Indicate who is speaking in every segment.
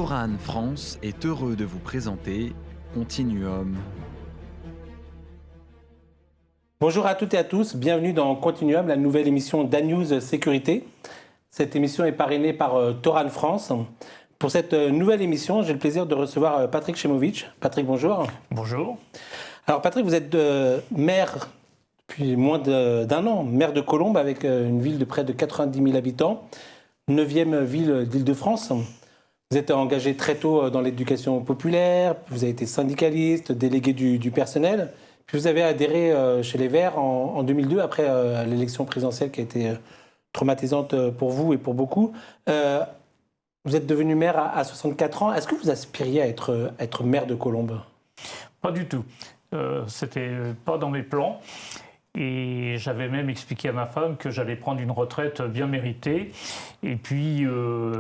Speaker 1: Toran France est heureux de vous présenter Continuum.
Speaker 2: Bonjour à toutes et à tous, bienvenue dans Continuum, la nouvelle émission d'Anews Sécurité. Cette émission est parrainée par Toran France. Pour cette nouvelle émission, j'ai le plaisir de recevoir Patrick Chemovitch. Patrick, bonjour.
Speaker 3: Bonjour.
Speaker 2: Alors Patrick, vous êtes maire depuis moins d'un an, maire de Colombes avec une ville de près de 90 000 habitants, 9e ville d'Île-de-France. Vous êtes engagé très tôt dans l'éducation populaire, vous avez été syndicaliste, délégué du personnel, puis vous avez adhéré chez les Verts en 2002 après l'élection présidentielle qui a été traumatisante pour vous et pour beaucoup. Vous êtes devenu maire à 64 ans. Est-ce que vous aspiriez à être maire de Colombes ?
Speaker 3: Pas du tout. C'était pas dans mes plans. Et j'avais même expliqué à ma femme que j'allais prendre une retraite bien méritée. Et puis...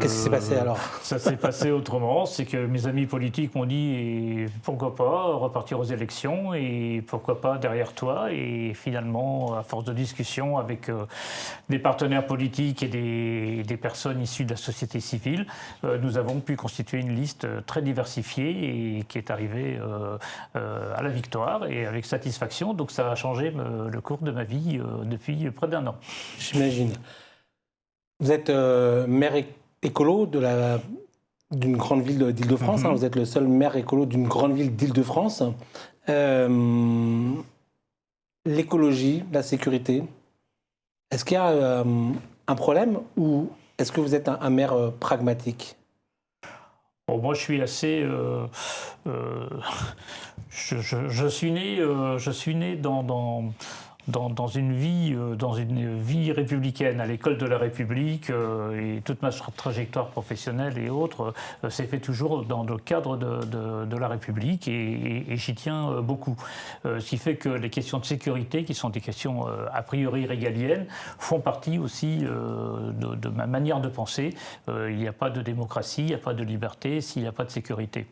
Speaker 2: Qu'est-ce qui s'est passé alors ?
Speaker 3: Ça s'est passé autrement. C'est que mes amis politiques m'ont dit et pourquoi pas repartir aux élections et pourquoi pas derrière toi. Et finalement, à force de discussion avec des partenaires politiques et des personnes issues de la société civile, nous avons pu constituer une liste très diversifiée et qui est arrivée à la victoire et avec satisfaction. Donc ça a changé le cours de ma vie depuis près d'un an.
Speaker 2: J'imagine. Vous êtes maire écolo d'une grande ville d'Île-de-France. Vous êtes le seul maire écolo d'une grande ville d'Île-de-France. L'écologie, la sécurité, est-ce qu'il y a un problème ou est-ce que vous êtes un maire pragmatique ?
Speaker 3: Bon, moi, je suis assez... je suis né dans une vie républicaine, à l'école de la République, et toute ma trajectoire professionnelle et autres s'est fait toujours dans le cadre de la République, et j'y tiens beaucoup. Ce qui fait que les questions de sécurité, qui sont des questions a priori régaliennes, font partie aussi de ma manière de penser. Il n'y a pas de démocratie, il n'y a pas de liberté s'il n'y a pas de sécurité.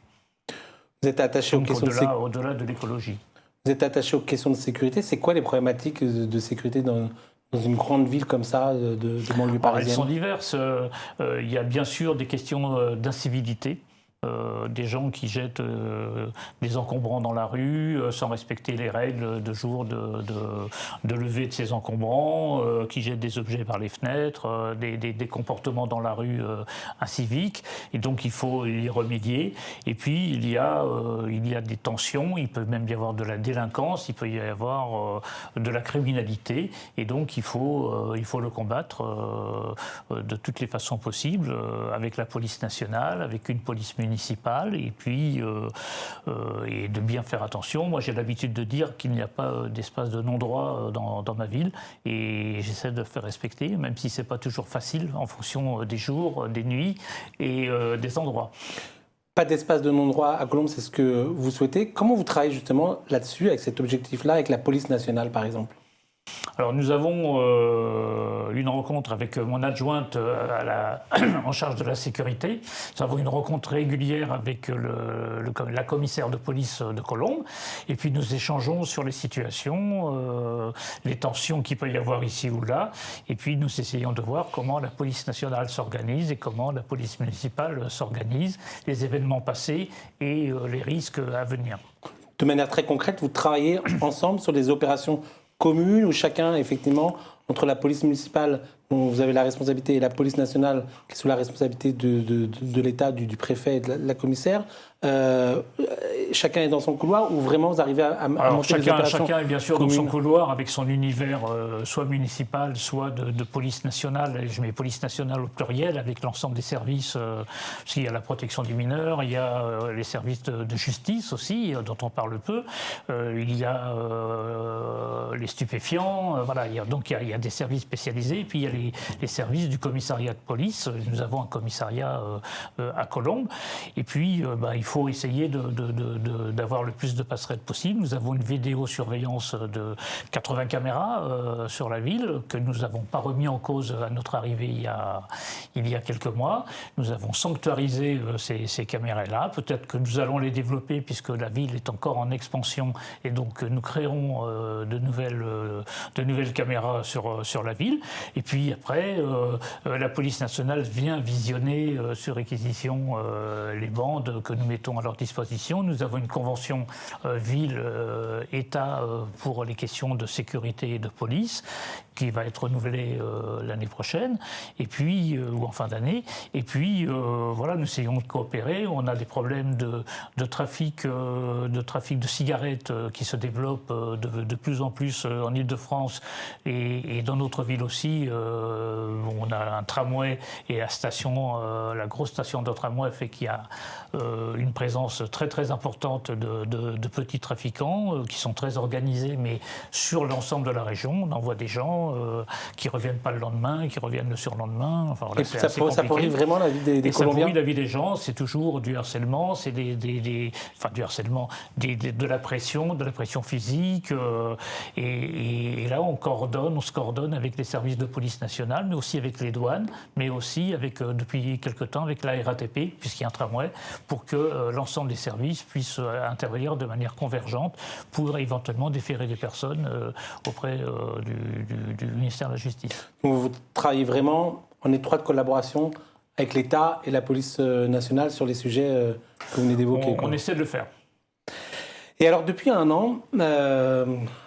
Speaker 2: Vous êtes attaché aux questions
Speaker 3: au-delà de l'écologie.
Speaker 2: Vous êtes attaché aux questions de sécurité. C'est quoi les problématiques de sécurité dans une grande ville comme ça, de banlieue parisienne ?
Speaker 3: Elles sont diverses. Il y a bien sûr des questions d'incivilité. Des gens qui jettent des encombrants dans la rue sans respecter les règles de jour de levée de ces encombrants, qui jettent des objets par les fenêtres, des comportements dans la rue inciviques, et donc il faut y remédier. Et puis il y a des tensions, il peut même y avoir de la délinquance, il peut y avoir de la criminalité, et donc il faut le combattre de toutes les façons possibles, avec la police nationale, avec une police municipale, et puis et de bien faire attention. Moi, j'ai l'habitude de dire qu'il n'y a pas d'espace de non-droit dans ma ville, et j'essaie de faire respecter, même si c'est pas toujours facile en fonction des jours, des nuits et des endroits.
Speaker 2: Pas d'espace de non-droit à Colombes, c'est ce que vous souhaitez. Comment vous travaillez justement là-dessus, avec cet objectif-là, avec la police nationale par exemple ?
Speaker 3: Alors nous avons une rencontre avec mon adjointe en charge de la sécurité. Nous avons une rencontre régulière avec la commissaire de police de Colombes. Et puis nous échangeons sur les situations, les tensions qu'il peut y avoir ici ou là. Et puis nous essayons de voir comment la police nationale s'organise et comment la police municipale s'organise, les événements passés et les risques à venir.
Speaker 2: De manière très concrète, vous travaillez ensemble sur des opérations communes où chacun, effectivement, entre la police municipale, dont vous avez la responsabilité, et la police nationale, qui est sous la responsabilité de l'État, du préfet et de la commissaire, chacun est dans son couloir ou vraiment vous arrivez à monter des opérations
Speaker 3: chacun est bien sûr
Speaker 2: communes.
Speaker 3: dans son couloir avec son univers, soit municipal, soit de police nationale. Je mets police nationale au pluriel avec l'ensemble des services, parce qu'il y a la protection des mineurs, il y a les services de justice aussi, dont on parle peu, il y a les stupéfiants, voilà, il y a des services spécialisés, et puis il y a les services du commissariat de police. Nous avons un commissariat à Colombes, et puis il faut essayer d'avoir le plus de passerelles possible. Nous avons une vidéosurveillance de 80 caméras sur la ville que nous n'avons pas remis en cause à notre arrivée il y a quelques mois. Nous avons sanctuarisé ces caméras-là. Peut-être que nous allons les développer puisque la ville est encore en expansion et donc nous créerons de nouvelles caméras sur sur la ville. Et puis après, la police nationale vient visionner sur réquisition les bandes que nous mettons à leur disposition. Nous avons une convention ville-État pour les questions de sécurité et de police qui va être renouvelée l'année prochaine, et puis, ou en fin d'année. Et puis, voilà, nous essayons de coopérer. On a des problèmes de trafic de cigarettes qui se développent de plus en plus en Île-de-France et dans notre ville aussi. On a un tramway et la grosse station de tramway fait qu'il y a une présence très très importante de petits trafiquants qui sont très organisés, mais sur l'ensemble de la région. On en voit des gens qui ne reviennent pas le lendemain, qui reviennent le surlendemain. Enfin, voilà,
Speaker 2: ça pourrit vraiment la vie des Colombiens.
Speaker 3: Ça pourrit la vie des gens, c'est toujours du harcèlement, c'est du harcèlement, de la pression physique. Et là, on se coordonne avec les services de police nationale, mais aussi avec les douanes, mais aussi depuis quelque temps avec la RATP, puisqu'il y a un tramway, pour que l'ensemble des services puissent intervenir de manière convergente pour éventuellement déférer des personnes auprès du ministère de la Justice.
Speaker 2: Donc vous travaillez vraiment en étroite collaboration avec l'État et la police nationale sur les sujets que vous venez d'évoquer.
Speaker 3: On essaie de le faire.
Speaker 2: Et alors, depuis un an,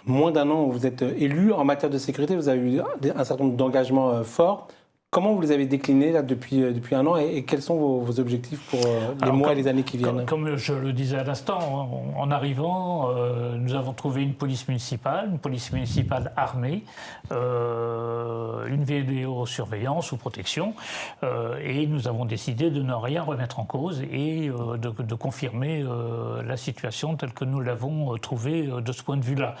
Speaker 2: moins d'un an où vous êtes élu, en matière de sécurité, vous avez eu un certain nombre d'engagements forts. Comment vous les avez déclinés là, depuis un an et quels sont vos objectifs pour les mois et les années qui viennent?
Speaker 3: Comme je le disais à l'instant, en arrivant, nous avons trouvé une police municipale armée, une vidéosurveillance ou protection, et nous avons décidé de ne rien remettre en cause et de confirmer la situation telle que nous l'avons trouvée de ce point de vue-là.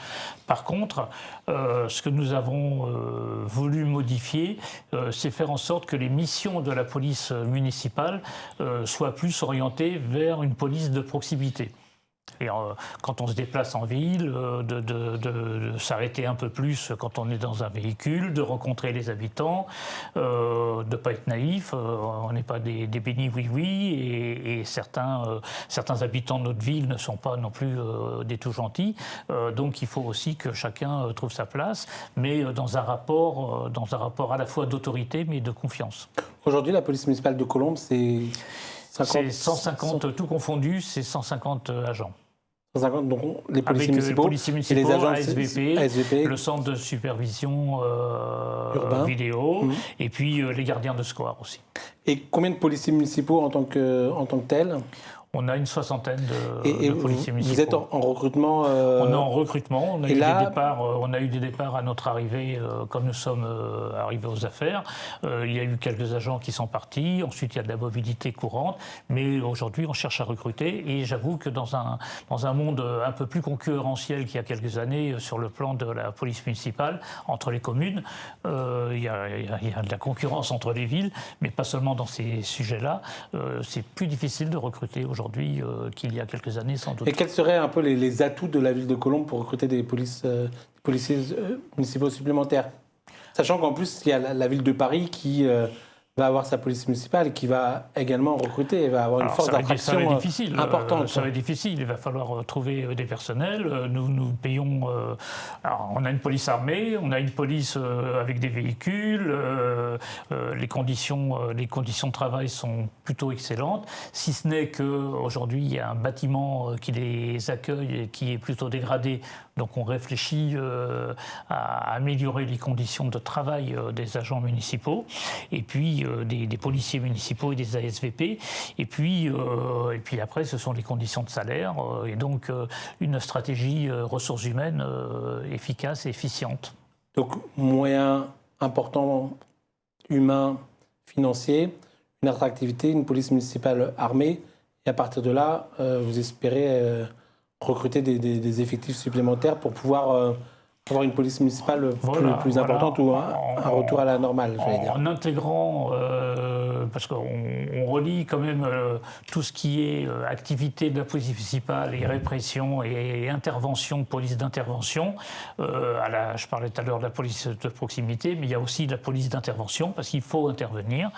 Speaker 3: Par contre, ce que nous avons voulu modifier, c'est faire en sorte que les missions de la police municipale soient plus orientées vers une police de proximité. Et quand on se déplace en ville, de s'arrêter un peu plus quand on est dans un véhicule, de rencontrer les habitants, de ne pas être naïf, on n'est pas des bénis oui-oui, et certains habitants de notre ville ne sont pas non plus des tout gentils. Donc il faut aussi que chacun trouve sa place, mais dans un rapport à la fois d'autorité, mais de confiance.
Speaker 2: Aujourd'hui, la police municipale de Colombes, c'est
Speaker 3: 150, tout confondu, c'est 150 agents.
Speaker 2: 150, donc les policiers municipaux,
Speaker 3: et
Speaker 2: les agents
Speaker 3: ASVP, le centre de supervision vidéo, et puis les gardiens de square aussi.
Speaker 2: Et combien de policiers municipaux en tant que tels?
Speaker 3: On a une soixantaine de policiers municipaux.
Speaker 2: Vous êtes en recrutement
Speaker 3: On est en recrutement. On a eu des départs à notre arrivée, comme nous sommes arrivés aux affaires. Il y a eu quelques agents qui sont partis. Ensuite, il y a de la mobilité courante. Mais aujourd'hui, on cherche à recruter. Et j'avoue que dans un monde un peu plus concurrentiel qu'il y a quelques années sur le plan de la police municipale, entre les communes, il y a de la concurrence entre les villes, mais pas seulement dans ces sujets-là. C'est plus difficile de recruter aujourd'hui qu'il y a quelques années, sans doute.
Speaker 2: Et quels seraient un peu les atouts de la ville de Colombes pour recruter des policiers municipaux supplémentaires? Sachant qu'en plus, il y a la ville de Paris qui va avoir sa police municipale et qui va également recruter et va avoir une force d'attraction importante.
Speaker 3: Ça va être difficile. Il va falloir trouver des personnels. Nous payons... alors, on a une police armée, on a une police avec des véhicules. Les conditions de travail sont plutôt excellentes. Si ce n'est qu'aujourd'hui, il y a un bâtiment qui les accueille et qui est plutôt dégradé. Donc on réfléchit à améliorer les conditions de travail des agents municipaux. Et puis des policiers municipaux et des ASVP. Et puis après, ce sont les conditions de salaire et donc une stratégie ressources humaines efficace et efficiente.
Speaker 2: Donc, moyens importants, humains, financiers, une attractivité, une police municipale armée. Et à partir de là, vous espérez recruter des effectifs supplémentaires pour pouvoir... avoir une police municipale plus importante ou un retour à la normale, j'allais dire.
Speaker 3: En intégrant, parce qu'on relie quand même tout ce qui est activité de la police municipale et répression et intervention, police d'intervention. Je parlais tout à l'heure de la police de proximité, mais il y a aussi de la police d'intervention parce qu'il faut intervenir.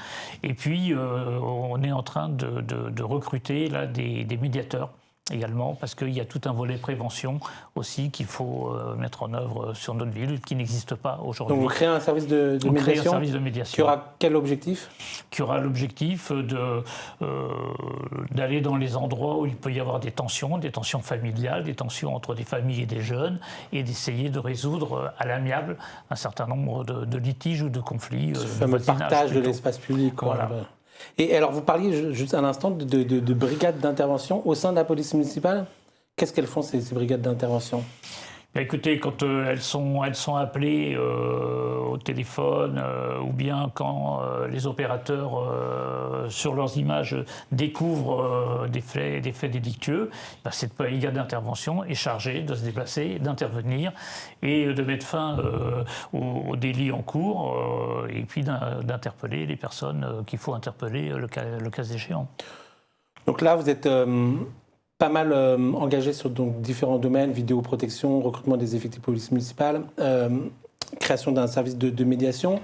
Speaker 3: Et puis, on est en train de recruter là, des médiateurs. également, parce qu'il y a tout un volet prévention aussi qu'il faut mettre en œuvre sur notre ville, qui n'existe pas aujourd'hui.
Speaker 2: Donc vous créez un service de
Speaker 3: On crée
Speaker 2: médiation,
Speaker 3: un service de médiation
Speaker 2: qui aura quel objectif?
Speaker 3: Qui aura l'objectif d'aller dans les endroits où il peut y avoir des tensions familiales, des tensions entre des familles et des jeunes, et d'essayer de résoudre à l'amiable un certain nombre de litiges ou de conflits.
Speaker 2: Ce fameux partage de l'espace public.
Speaker 3: Voilà.
Speaker 2: Et alors, vous parliez juste un instant de brigades d'intervention au sein de la police municipale. Qu'est-ce qu'elles font, ces brigades d'intervention?
Speaker 3: Écoutez, quand elles sont appelées au téléphone ou bien quand les opérateurs sur leurs images découvrent des faits délictueux, cette brigade d'intervention est chargée de se déplacer, d'intervenir et de mettre fin au délit en cours et puis d'interpeller les personnes qu'il faut interpeller le cas échéant. Donc
Speaker 2: là, vous êtes pas mal engagé sur donc, différents domaines, vidéoprotection, recrutement des effectifs de police municipale, création d'un service de médiation.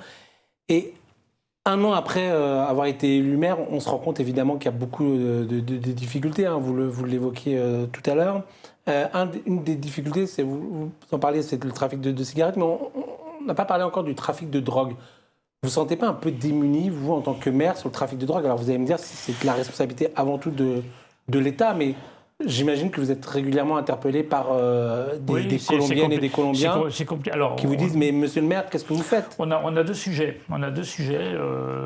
Speaker 2: Et un an après avoir été élu maire, on se rend compte évidemment qu'il y a beaucoup de difficultés, hein, vous l'évoquiez tout à l'heure. Une des difficultés, vous en parliez, c'est le trafic de cigarettes, mais on n'a pas parlé encore du trafic de drogue. Vous ne vous sentez pas un peu démuni, vous, en tant que maire, sur le trafic de drogue? Alors vous allez me dire, c'est la responsabilité avant tout de l'État, mais j'imagine que vous êtes régulièrement interpellé par des Colombiennes et des Colombiens qui vous disent « Mais monsieur le maire, qu'est-ce que vous faites ?» On a deux sujets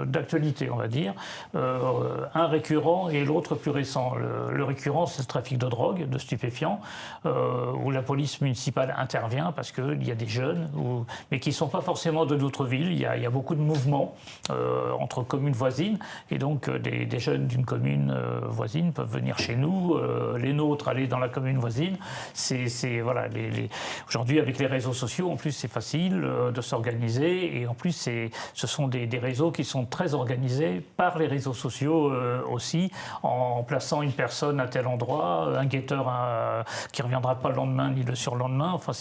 Speaker 3: d'actualité, on va dire. Un récurrent et l'autre plus récent. Le récurrent, c'est le trafic de drogue, de stupéfiants, où la police municipale intervient parce qu'il y a des jeunes, mais qui ne sont pas forcément de d'autres villes. Il y a beaucoup de mouvements entre communes voisines, et donc des jeunes d'une commune voisine peuvent venir chez nous, les nôtres aller dans la commune voisine. Voilà, aujourd'hui, avec les réseaux sociaux, en plus, c'est facile de s'organiser. Et en plus, ce sont des réseaux qui sont très organisés par les réseaux sociaux aussi, en plaçant une personne à tel endroit, un guetteur qui ne reviendra pas le lendemain ni le surlendemain. Enfin,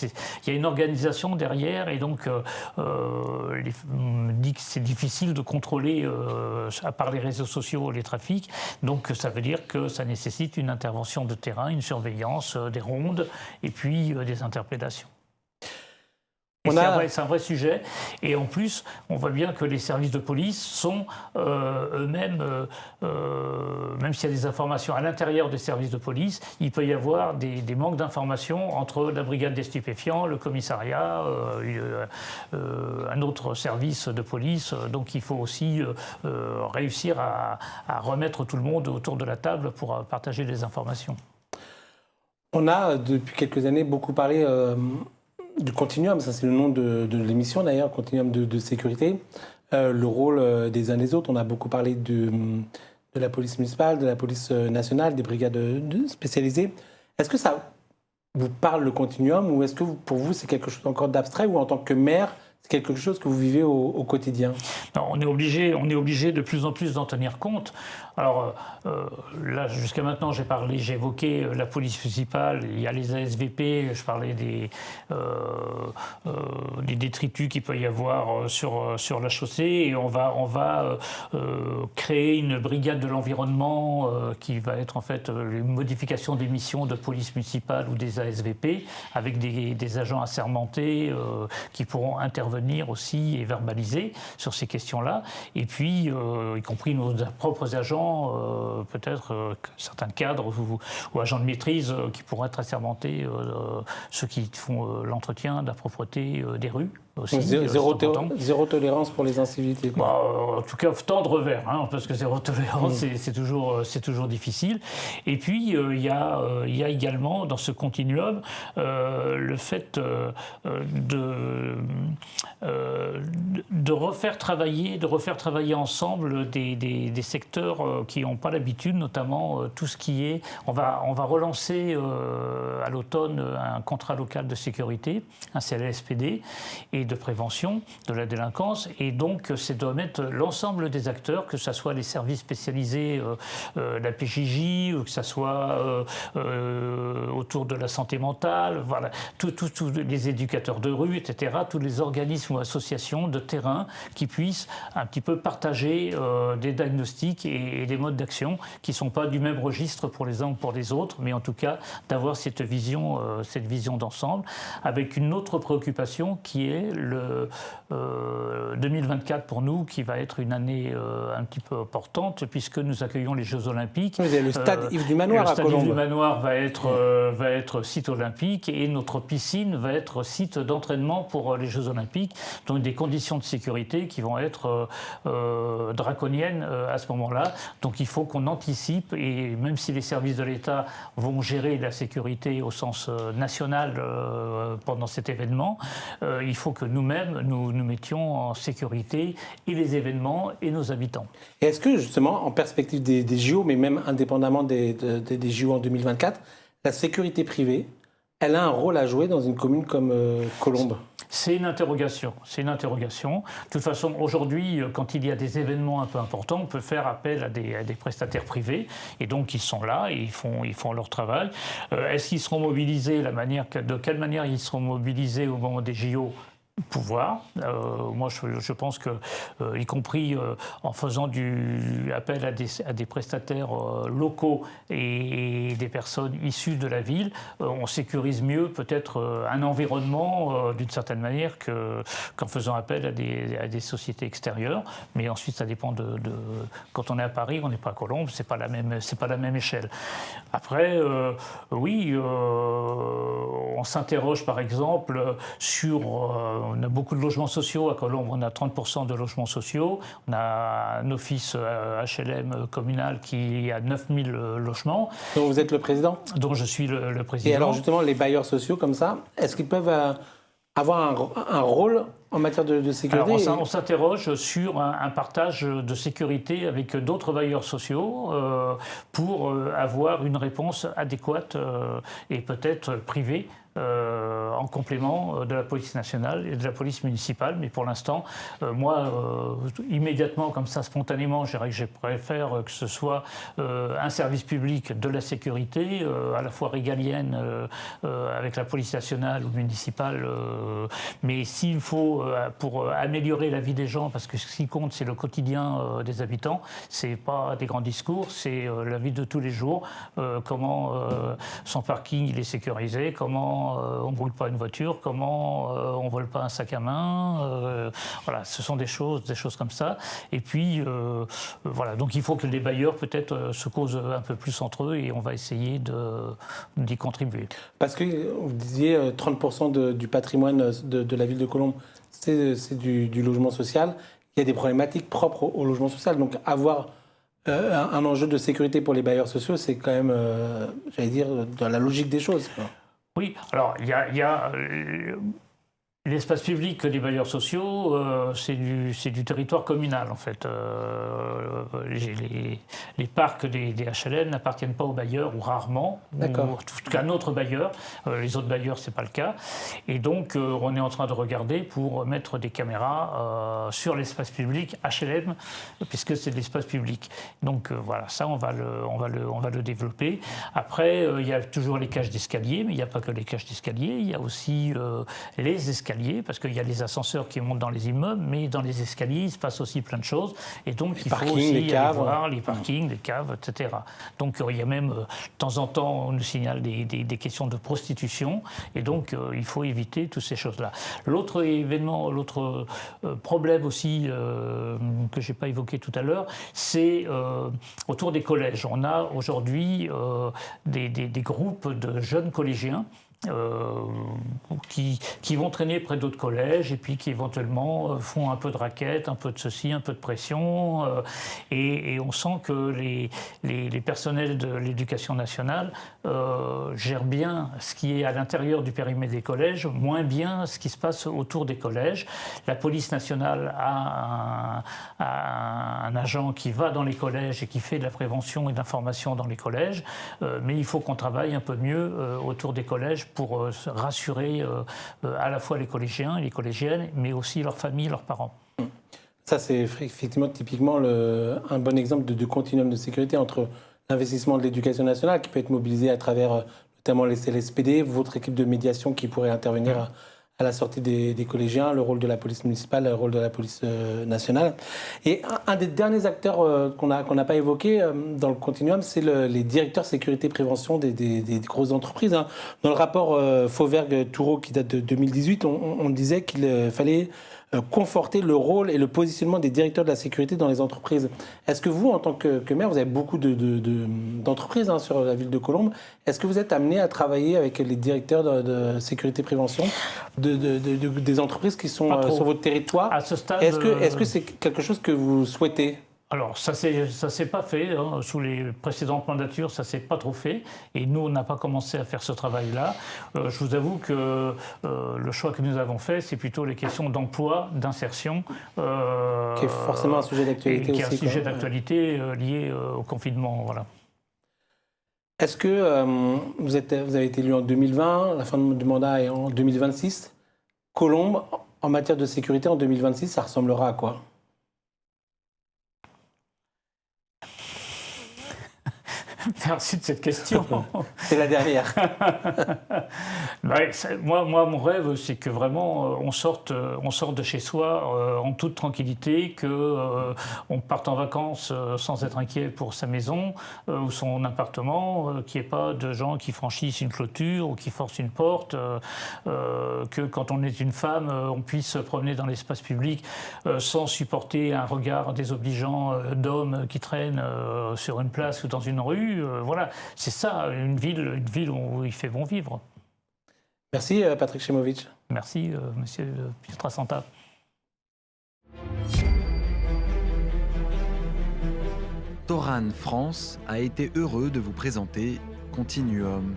Speaker 3: il y a une organisation derrière. Et donc, on dit que c'est difficile de contrôler, à part les réseaux sociaux, les trafics. Donc, ça veut dire que ça nécessite une intervention de terrain, une surveillance, des rondes et puis des interpellations. C'est un vrai sujet. Et en plus, on voit bien que les services de police sont eux-mêmes, même s'il y a des informations à l'intérieur des services de police, il peut y avoir des manques d'informations entre la brigade des stupéfiants, le commissariat, un autre service de police. Donc il faut aussi réussir à remettre tout le monde autour de la table pour partager les informations.
Speaker 2: On a, depuis quelques années, beaucoup parlé du Continuum, ça c'est le nom de l'émission d'ailleurs, Continuum de sécurité, le rôle des uns des autres. On a beaucoup parlé de la police municipale, de la police nationale, des brigades spécialisées. Est-ce que ça vous parle, le Continuum, ou est-ce que pour vous c'est quelque chose encore d'abstrait, ou en tant que maire, c'est quelque chose que vous vivez au quotidien?
Speaker 3: Non, on est obligé de plus en plus d'en tenir compte. Alors là, jusqu'à maintenant, j'ai évoqué la police municipale, il y a les ASVP, je parlais des détritus qu'il peut y avoir sur la chaussée, et on va créer une brigade de l'environnement qui va être en fait une modification des missions de police municipale ou des ASVP, avec des agents assermentés qui pourront intervenir aussi et verbaliser sur ces questions-là, et puis y compris nos propres agents, peut-être certains cadres ou agents de maîtrise qui pourront être assermentés, ceux qui font l'entretien de la propreté des rues. Aussi,
Speaker 2: zéro tolérance pour les incivilités.
Speaker 3: En tout cas, tendre vers, parce que zéro tolérance, c'est toujours difficile. Et puis, il y a également, dans ce continuum, le fait de refaire travailler ensemble des secteurs qui n'ont pas l'habitude, notamment tout ce qui est... On va relancer à l'automne un contrat local de sécurité, un CLSPD, et de prévention de la délinquance, et donc c'est de mettre l'ensemble des acteurs, que ce soit les services spécialisés, la PJJ, ou que ce soit autour de la santé mentale, voilà, tous les éducateurs de rue, etc., tous les organismes ou associations de terrain commun qui puisse un petit peu partager des diagnostics et des modes d'action qui ne sont pas du même registre pour les uns ou pour les autres, mais en tout cas d'avoir cette vision d'ensemble, avec une autre préoccupation qui est le 2024 pour nous, qui va être une année un petit peu importante, puisque nous accueillons les Jeux Olympiques.
Speaker 2: Vous avez le stade Yves du Manoir à Colombes.
Speaker 3: Le stade Yves du Manoir va être site olympique, et notre piscine va être site d'entraînement pour les Jeux Olympiques, donc des conditions de sécurité qui vont être draconiennes à ce moment-là. Donc il faut qu'on anticipe, et même si les services de l'État vont gérer la sécurité au sens national pendant cet événement, il faut que nous-mêmes nous mettions en sécurité et les événements et nos habitants.
Speaker 2: Et est-ce que justement, en perspective des JO, mais même indépendamment des JO en 2024, la sécurité privée, elle a un rôle à jouer dans une commune comme Colombes?
Speaker 3: C'est une interrogation. C'est une interrogation. De toute façon, aujourd'hui, quand il y a des événements un peu importants, on peut faire appel à des prestataires privés. Et donc, ils sont là et ils font leur travail. Est-ce qu'ils seront mobilisés? De quelle manière ils seront mobilisés au moment des JO? Pouvoir. Moi, je pense que, y compris en faisant appel à des prestataires locaux et des personnes issues de la ville, on sécurise mieux peut-être un environnement d'une certaine manière qu'en faisant appel à des sociétés extérieures. Mais ensuite, ça dépend quand on est à Paris, on n'est pas à Colombes, c'est pas la même échelle. Après, oui, on s'interroge par exemple sur on a beaucoup de logements sociaux à Colombes, on a 30% de logements sociaux, on a un office HLM communal qui a 9000 logements.
Speaker 2: Donc vous êtes le président?
Speaker 3: Dont je suis le président.
Speaker 2: Et alors justement, les bailleurs sociaux comme ça, est-ce qu'ils peuvent avoir un rôle en matière de sécurité?
Speaker 3: Alors, on s'interroge sur un partage de sécurité avec d'autres bailleurs sociaux pour avoir une réponse adéquate et peut-être privée en complément de la police nationale et de la police municipale. Mais pour l'instant, moi, immédiatement, comme ça, spontanément, je dirais que je préfère que ce soit un service public de la sécurité, à la fois régalienne avec la police nationale ou municipale. Mais s'il faut, pour améliorer la vie des gens, parce que ce qui compte, c'est le quotidien des habitants, c'est pas des grands discours, c'est la vie de tous les jours, comment son parking il est sécurisé, comment on ne brûle pas une voiture, comment on ne vole pas un sac à main. Voilà, ce sont des choses comme ça. Et puis, voilà, donc il faut que les bailleurs peut-être se causent un peu plus entre eux et on va essayer d'y contribuer.
Speaker 2: Parce que vous disiez 30% du patrimoine de la ville de Colombes, c'est du logement social. Il y a des problématiques propres au logement social. Donc avoir un enjeu de sécurité pour les bailleurs sociaux, c'est quand même, j'allais dire, dans la logique des choses, quoi.
Speaker 3: Oui, alors il y a l'espace public des bailleurs sociaux, c'est du territoire communal en fait. Les parcs des HLM n'appartiennent pas aux bailleurs ou rarement, ou en tout cas à notre bailleur. Les autres bailleurs, c'est pas le cas. Et donc on est en train de regarder pour mettre des caméras sur l'espace public HLM, puisque c'est de l'espace public. Donc voilà, ça on va le développer. Après, il y a toujours les cages d'escalier, mais il n'y a pas que les cages d'escalier, il y a aussi les escaliers, parce qu'il y a les ascenseurs qui montent dans les immeubles, mais dans les escaliers, il se passe aussi plein de choses. Et donc, il faut aussi aller voir les parkings, les caves, etc. Donc, il y a même, de temps en temps, on nous signale des questions de prostitution. Et donc, il faut éviter toutes ces choses-là. L'autre événement, l'autre problème aussi que je n'ai pas évoqué tout à l'heure, c'est autour des collèges. On a aujourd'hui des groupes de jeunes collégiens qui vont traîner près d'autres collèges et puis qui éventuellement font un peu de raquettes, un peu de ceci, un peu de pression. Et on sent que les personnels de l'éducation nationale gèrent bien ce qui est à l'intérieur du périmètre des collèges, moins bien ce qui se passe autour des collèges. La police nationale a un agent qui va dans les collèges et qui fait de la prévention et de l'information dans les collèges, mais il faut qu'on travaille un peu mieux autour des collèges pour rassurer à la fois les collégiens et les collégiennes, mais aussi leurs familles, leurs parents.
Speaker 2: Ça, c'est effectivement typiquement un bon exemple de continuum de sécurité entre l'investissement de l'éducation nationale qui peut être mobilisé à travers notamment les CLSPD, votre équipe de médiation qui pourrait intervenir à la sortie des collégiens, le rôle de la police municipale, le rôle de la police nationale. Et un des derniers acteurs qu'on n'a pas évoqué dans le continuum, c'est les directeurs sécurité-prévention des grosses entreprises. Hein. Dans le rapport Fauvergue-Toureau qui date de 2018, on disait qu'il fallait conforter le rôle et le positionnement des directeurs de la sécurité dans les entreprises. Est-ce que vous, en tant que maire, vous avez beaucoup d'entreprises sur la ville de Colombes, est-ce que vous êtes amené à travailler avec les directeurs de sécurité-prévention des entreprises qui sont sur votre territoire?
Speaker 3: À ce stade,
Speaker 2: est-ce que c'est quelque chose que vous souhaitez?
Speaker 3: Alors, ça s'est pas fait. Hein. Sous les précédentes mandatures, ça s'est pas trop fait. Et nous, on n'a pas commencé à faire ce travail-là. Je vous avoue que le choix que nous avons fait, c'est plutôt les questions d'emploi, d'insertion.
Speaker 2: Qui est forcément un sujet d'actualité aussi.
Speaker 3: Qui est un sujet d'actualité lié au confinement. Voilà.
Speaker 2: Est-ce que vous avez été élu en 2020, la fin du mandat est en 2026. Colombes, en matière de sécurité, en 2026, ça ressemblera à quoi?
Speaker 3: Merci de cette question.
Speaker 2: C'est la dernière.
Speaker 3: Ouais, moi, mon rêve, c'est que vraiment on sorte de chez soi en toute tranquillité, qu'on parte en vacances sans être inquiet pour sa maison ou son appartement, qu'il n'y ait pas de gens qui franchissent une clôture ou qui forcent une porte, que quand on est une femme, on puisse se promener dans l'espace public sans supporter un regard désobligeant d'hommes qui traînent sur une place ou dans une rue. Voilà, c'est ça, une ville où il fait bon vivre.
Speaker 2: Merci Patrick Chemovitch.
Speaker 3: Merci Monsieur Pietrasanta.
Speaker 1: Toran France a été heureux de vous présenter Continuum.